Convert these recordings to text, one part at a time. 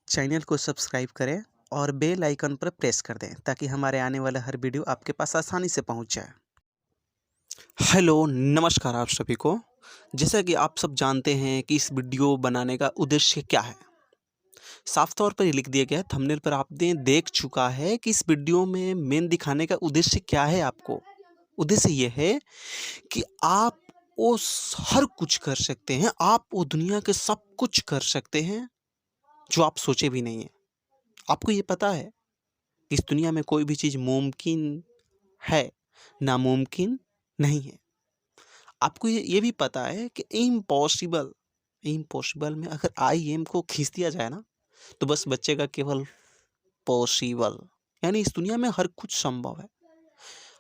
Channel को subscribe करें और बेल आइकन पर प्रेस कर दें ताकि हमारे आने वाला हर वीडियो आपके पास आसानी से पहुंच जाए। हेलो, नमस्कार आप सभी को। जैसा कि आप सब जानते हैं कि इस वीडियो बनाने का उद्देश्य क्या है। साफ तौर पर ये लिख दिया गया है, थंबनेल पर आपने देख चुका है कि इस वीडियो में मेन दिखाने का उद्देश्य क्या है आपको। उद्देश्य ये है कि आप वो हर कुछ कर सकते हैं, आप वो दुनिया के सब कुछ कर सकते हैं जो आप सोचे भी नहीं है। आपको ये पता है कि इस दुनिया में कोई भी चीज़ मुमकिन है, नामुमकिन नहीं है। आपको ये भी पता है कि इम्पॉसिबल इम्पॉसिबल में अगर आई एम को खींच दिया जाए ना, तो बस बचेगा केवल पॉसिबल। यानी इस दुनिया में हर कुछ संभव है,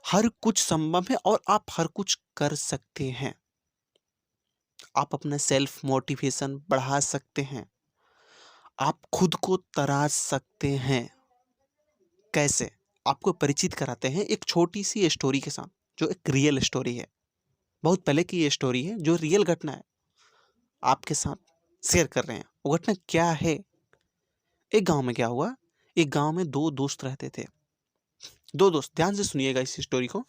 हर कुछ संभव है और आप हर कुछ कर सकते हैं। आप अपना सेल्फ मोटिवेशन बढ़ा सकते हैं, आप खुद को तराश सकते हैं। कैसे? आपको परिचित कराते हैं एक छोटी सी स्टोरी के साथ, जो एक रियल स्टोरी है। बहुत पहले की ये स्टोरी है, जो रियल घटना है, आपके साथ शेयर कर रहे हैं। वो घटना क्या है? एक गांव में क्या हुआ, एक गांव में दो दोस्त रहते थे। दो दोस्त, ध्यान से सुनिएगा इस स्टोरी को,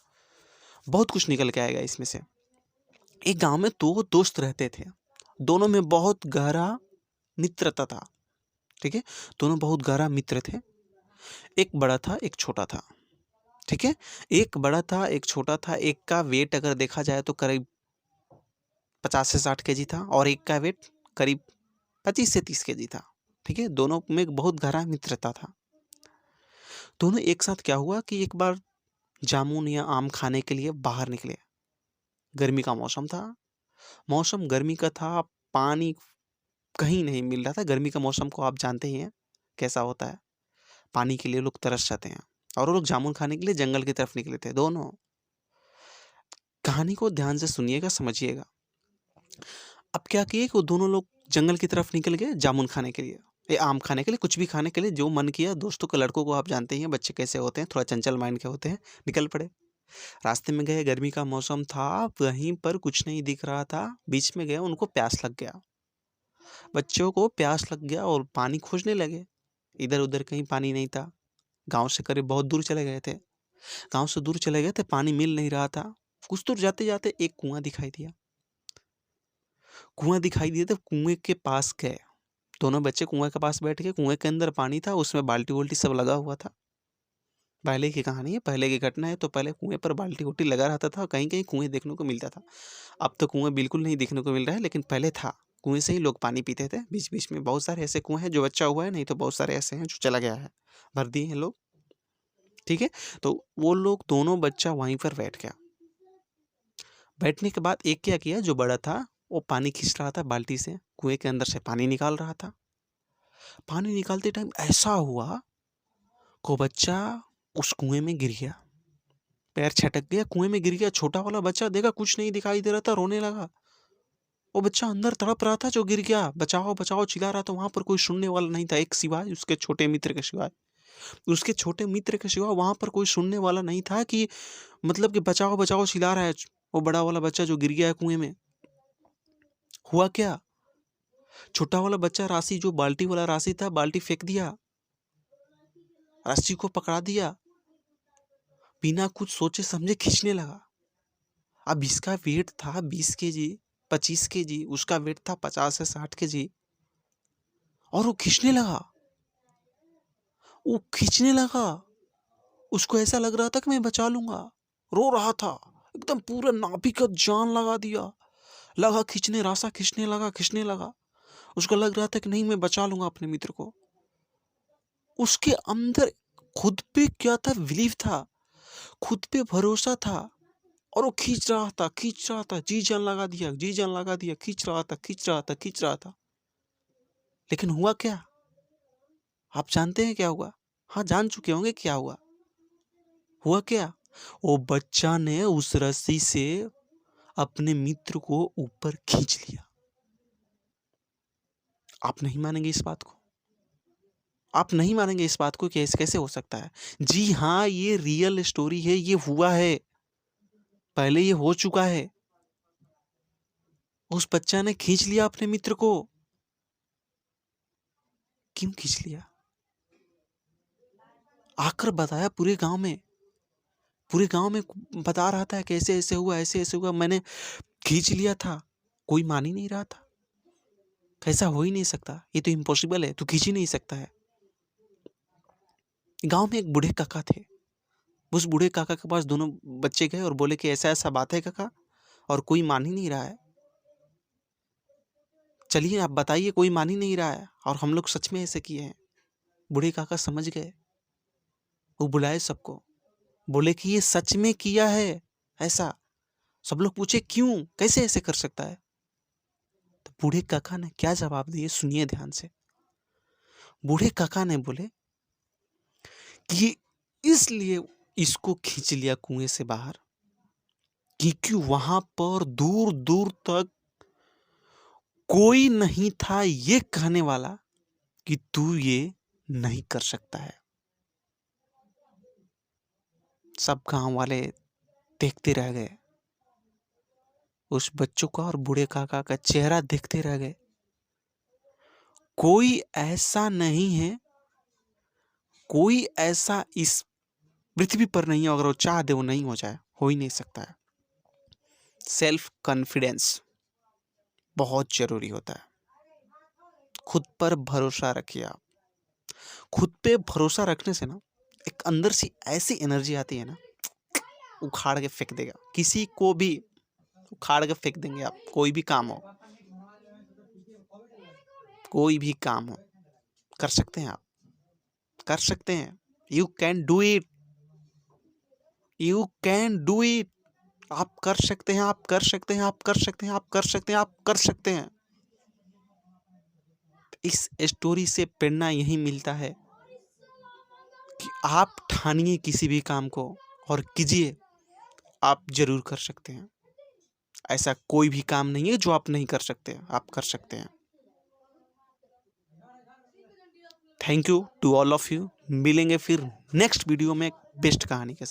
बहुत कुछ निकल के आएगा इसमें से। एक गांव में दो दोस्त रहते थे, दोनों में बहुत गहरा मित्रता था। ठीक है, दोनों बहुत गहरा मित्र थे। एक बड़ा था, एक छोटा था। ठीक है, एक बड़ा था, एक छोटा था। एक का वेट अगर देखा जाए तो करीब 50 से 60 केजी था और एक का वेट करीब 25 से 30 केजी था। ठीक है, दोनों में एक बहुत गहरा मित्रता था। दोनों एक साथ क्या हुआ कि एक बार जामुन या आम खाने के लिए बाहर निकले। गर्मी का मौसम था, मौसम गर्मी का था, पानी कहीं नहीं मिल रहा था। गर्मी का मौसम को आप जानते ही हैं कैसा होता है, पानी के लिए लोग तरस जाते हैं। और वो लोग जामुन खाने के लिए जंगल की तरफ निकले थे दोनों। कहानी को ध्यान से सुनिएगा, समझिएगा। अब क्या किए कि वो दोनों लोग जंगल की तरफ निकल गए जामुन खाने के लिए, ये आम खाने के लिए, कुछ भी खाने के लिए, जो मन किया। दोस्तों को, लड़कों को आप जानते ही हैं, बच्चे कैसे होते हैं, थोड़ा चंचल माइंड के होते हैं। निकल पड़े, रास्ते में गए, गर्मी का मौसम था, वहीं पर कुछ नहीं दिख रहा था। बीच में गए, उनको प्यास लग गया, बच्चों को प्यास लग गया और पानी खोजने लगे। इधर उधर कहीं पानी नहीं था। गांव से करीब बहुत दूर चले गए थे, गांव से दूर चले गए थे, पानी मिल नहीं रहा था। कुछ दूर जाते जाते एक कुआं दिखाई दिया। कुआं दिखाई दिया तो कुएं के पास गए। दोनों बच्चे कुएं के पास बैठ गए। कुएं के अंदर पानी था, उसमें बाल्टी वोल्टी सब लगा हुआ था। पहले की कहानी है, पहले की घटना है। तो पहले कुएं पर बाल्टी वोल्टी लगा रहता था, कहीं कहीं कुएं देखने को मिलता था। अब तो कुएं बिल्कुल नहीं देखने को मिल रहा है, लेकिन पहले था। कुएं से ही लोग पानी पीते थे। बीच बीच में बहुत सारे ऐसे कुएं हैं जो बचा हुआ है, नहीं तो बहुत सारे ऐसे हैं जो चला गया है, भर दिए हैं लोग। ठीक है, तो वो लोग दोनों बच्चा वहीं पर बैठ गया। बैठने के बाद एक क्या किया, जो बड़ा था वो पानी खींच रहा था बाल्टी से, कुएं के अंदर से पानी निकाल रहा था। पानी निकालते टाइम ऐसा हुआ को बच्चा उस कुएं में गिर गया, पैर छटक गया, कुएं में गिर गया। छोटा वाला बच्चा देखा कुछ नहीं दिखाई दे रहा था, रोने लगा। वो बच्चा अंदर तड़प रहा था जो गिर गया, बचाओ बचाओ चिल्ला रहा था। वहां पर कोई सुनने वाला नहीं था, एक सिवाय उसके छोटे मित्र के सिवाय। उसके छोटे मित्र के सिवा वहां पर कोई सुनने वाला नहीं था कि मतलब कि बचाओ बचाओ चिल्ला रहा है वो बड़ा वाला बच्चा जो गिर गया है कुएं में। हुआ क्या, छोटा वाला बच्चा राशि, जो बाल्टी वाला राशि था, बाल्टी फेंक दिया, रस्सी को पकड़ा दिया, बिना कुछ सोचे समझे खींचने लगा। अब इसका वेट था 20 केजी, 25 केजी, उसका वेट था 50 से 60 केजी, और वो खींचने लगा। वो खींचने लगा, उसको ऐसा लग रहा था कि मैं बचा लूंगा। रो रहा था, एकदम पूरा नाभि का जान लगा दिया, लगा खींचने, रास्ता खींचने लगा, खींचने लगा। उसको लग रहा था कि नहीं, मैं बचा लूंगा अपने मित्र को। उसके अंदर खुद पे क्या था, बिलीव था, खुद पे भरोसा था। और वो खींच रहा था, खींच रहा था, जी जान लगा दिया, जी जान लगा दिया, खींच रहा था, खींच रहा था, खींच रहा था। लेकिन हुआ क्या, आप जानते हैं क्या हुआ? हाँ, जान चुके होंगे क्या हुआ। हुआ क्या, वो बच्चा ने उस रस्सी से अपने मित्र को ऊपर खींच लिया। आप नहीं मानेंगे इस बात को, आप नहीं मानेंगे इस बात को कि ऐसे कैसे हो सकता है। जी हाँ, ये रियल स्टोरी है, ये हुआ है, पहले ये हो चुका है। उस बच्चा ने खींच लिया अपने मित्र को। क्यों खींच लिया? आकर बताया पूरे गांव में बता रहा था कि ऐसे ऐसे हुआ, ऐसे ऐसे हुआ, मैंने खींच लिया था। कोई मान ही नहीं रहा था। कैसा हो ही नहीं सकता, ये तो इम्पॉसिबल है, तू खींच ही नहीं सकता है। गांव में एक बूढ़े काका थे। उस बूढ़े काका के पास दोनों बच्चे गए और बोले कि ऐसा ऐसा बात है काका, और कोई मान ही नहीं रहा है। चलिए आप बताइए, कोई मान ही नहीं रहा है और हम लोग सच में ऐसे किए हैं। बूढ़े काका समझ गए। वो बुलाए सबको, बोले कि ये सच में किया है ऐसा। सब लोग पूछे क्यों, कैसे ऐसे कर सकता है? तो बूढ़े काका ने क्या जवाब दिए, सुनिए ध्यान से। बूढ़े काका ने बोले कि इसलिए इसको खींच लिया कुएं से बाहर क्योंकि वहां पर दूर दूर तक कोई नहीं था ये कहने वाला कि तू ये नहीं कर सकता है। सब गांव वाले देखते रह गए, उस बच्चों का और बूढ़े काका का चेहरा देखते रह गए। कोई ऐसा नहीं है, कोई ऐसा इस पृथ्वी पर नहीं है, अगर वो चाह दे वो नहीं हो जाए, हो ही नहीं सकता है। सेल्फ कॉन्फिडेंस बहुत जरूरी होता है। खुद पर भरोसा रखिए आप। खुद पे भरोसा रखने से ना एक अंदर से ऐसी एनर्जी आती है ना, उखाड़ के फेंक देगा किसी को भी, उखाड़ के फेंक देंगे आप। कोई भी काम हो, कोई भी काम हो, कर सकते हैं आप, कर सकते हैं। You can do it, you can do it. आप कर सकते हैं, आप कर सकते हैं, आप कर सकते हैं, आप कर सकते हैं, आप कर सकते हैं। इस स्टोरी से प्रेरणा यही मिलता है कि आप ठानिए किसी भी काम को और कीजिए, आप जरूर कर सकते हैं। ऐसा कोई भी काम नहीं है जो आप नहीं कर सकते, आप कर सकते हैं। Thank you to all of you. मिलेंगे फिर नेक्स्ट वीडियो में बेस्ट कहानी के साथ।